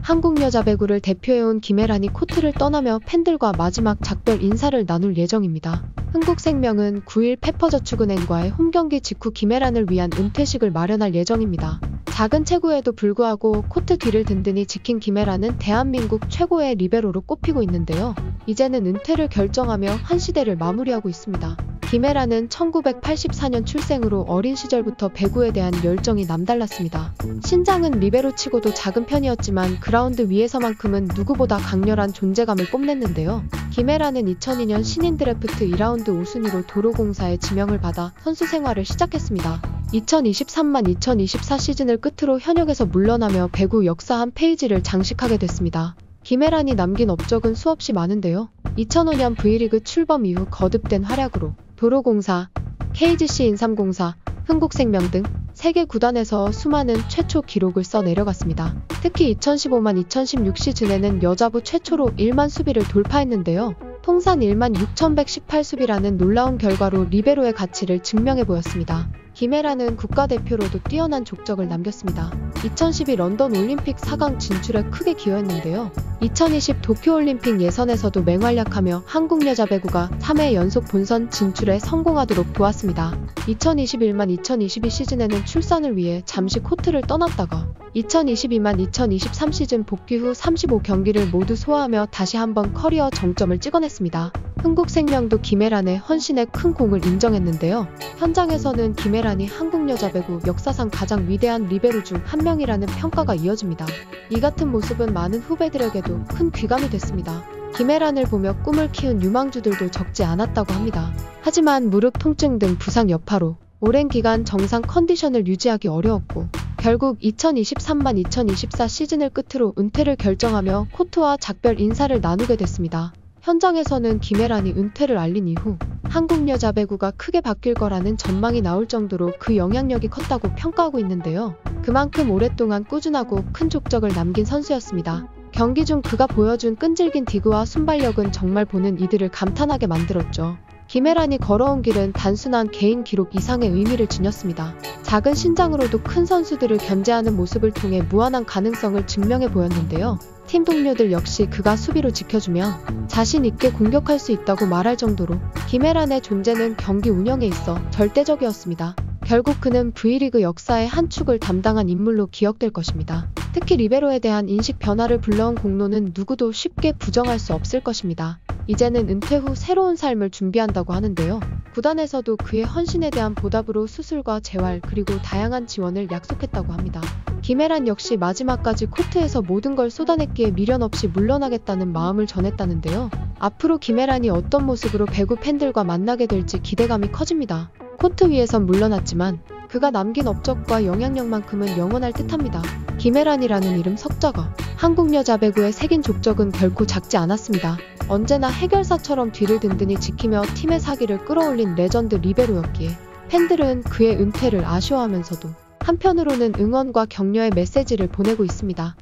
한국 여자 배구를 대표해온 김혜란이 코트를 떠나며 팬들과 마지막 작별 인사를 나눌 예정입니다. 흥국생명은 9일 페퍼저축은행과의 홈경기 직후 김혜란을 위한 은퇴식을 마련할 예정입니다. 작은 체구에도 불구하고 코트 뒤를 든든히 지킨 김혜란은 대한민국 최고의 리베로로 꼽히고 있는데요. 이제는 은퇴를 결정하며 한 시대를 마무리하고 있습니다. 김혜란은 1984년 출생으로 어린 시절부터 배구에 대한 열정이 남달랐습니다. 신장은 리베로 치고도 작은 편이었지만 그라운드 위에서만큼은 누구보다 강렬한 존재감을 뽐냈는데요. 김혜란은 2002년 신인 드래프트 2라운드 우순위로 도로공사에 지명을 받아 선수 생활을 시작했습니다. 2023-2024 시즌을 끝으로 현역에서 물러나며 배구 역사 한 페이지를 장식하게 됐습니다. 김혜란이 남긴 업적은 수없이 많은데요. 2005년 V리그 출범 이후 거듭된 활약으로 도로공사, KGC 인삼공사, 흥국생명 등 세계 구단에서 수많은 최초 기록을 써 내려갔습니다. 특히 2015-2016 시즌에는 여자부 최초로 1만 수비를 돌파했는데요. 통산 1만 6,118수비라는 놀라운 결과로 리베로의 가치를 증명해 보였습니다. 김혜란은 국가대표로도 뛰어난 족적을 남겼습니다. 2012 런던 올림픽 4강 진출에 크게 기여했는데요. 2020 도쿄올림픽 예선에서도 맹활약하며 한국 여자 배구가 3회 연속 본선 진출에 성공하도록 도왔습니다. 2021-2022 시즌에는 출산을 위해 잠시 코트를 떠났다가 2022-2023 시즌 복귀 후 35경기를 모두 소화하며 다시 한번 커리어 정점을 찍어냈습니다. 흥국생명도 김혜란의 헌신에 큰 공을 인정했는데요. 현장에서는 김혜란이 한국 여자 배구 역사상 가장 위대한 리베로 중 한 명이라는 평가가 이어집니다. 이 같은 모습은 많은 후배들에게도 큰 귀감이 됐습니다. 김혜란을 보며 꿈을 키운 유망주들도 적지 않았다고 합니다. 하지만 무릎 통증 등 부상 여파로 오랜 기간 정상 컨디션을 유지하기 어려웠고 결국 2023-2024 시즌을 끝으로 은퇴를 결정하며 코트와 작별 인사를 나누게 됐습니다. 현장에서는 김혜란이 은퇴를 알린 이후 한국 여자 배구가 크게 바뀔 거라는 전망이 나올 정도로 그 영향력이 컸다고 평가하고 있는데요. 그만큼 오랫동안 꾸준하고 큰 족적을 남긴 선수였습니다. 경기 중 그가 보여준 끈질긴 디그와 순발력은 정말 보는 이들을 감탄하게 만들었죠. 김혜란이 걸어온 길은 단순한 개인 기록 이상의 의미를 지녔습니다. 작은 신장으로도 큰 선수들을 견제하는 모습을 통해 무한한 가능성을 증명해 보였는데요. 팀 동료들 역시 그가 수비로 지켜주면 자신 있게 공격할 수 있다고 말할 정도로 김혜란의 존재는 경기 운영에 있어 절대적이었습니다. 결국 그는 V리그 역사의 한 축을 담당한 인물로 기억될 것입니다. 특히 리베로에 대한 인식 변화를 불러온 공로는 누구도 쉽게 부정할 수 없을 것입니다. 이제는 은퇴 후 새로운 삶을 준비한다고 하는데요. 구단에서도 그의 헌신에 대한 보답으로 수술과 재활 그리고 다양한 지원을 약속했다고 합니다. 김혜란 역시 마지막까지 코트에서 모든 걸 쏟아냈기에 미련 없이 물러나겠다는 마음을 전했다는데요. 앞으로 김혜란이 어떤 모습으로 배구 팬들과 만나게 될지 기대감이 커집니다. 코트 위에선 물러났지만 그가 남긴 업적과 영향력만큼은 영원할 듯합니다. 김혜란이라는 이름 석자가 한국 여자 배구에 새긴 족적은 결코 작지 않았습니다. 언제나 해결사처럼 뒤를 든든히 지키며 팀의 사기를 끌어올린 레전드 리베로였기에 팬들은 그의 은퇴를 아쉬워하면서도 한편으로는 응원과 격려의 메시지를 보내고 있습니다.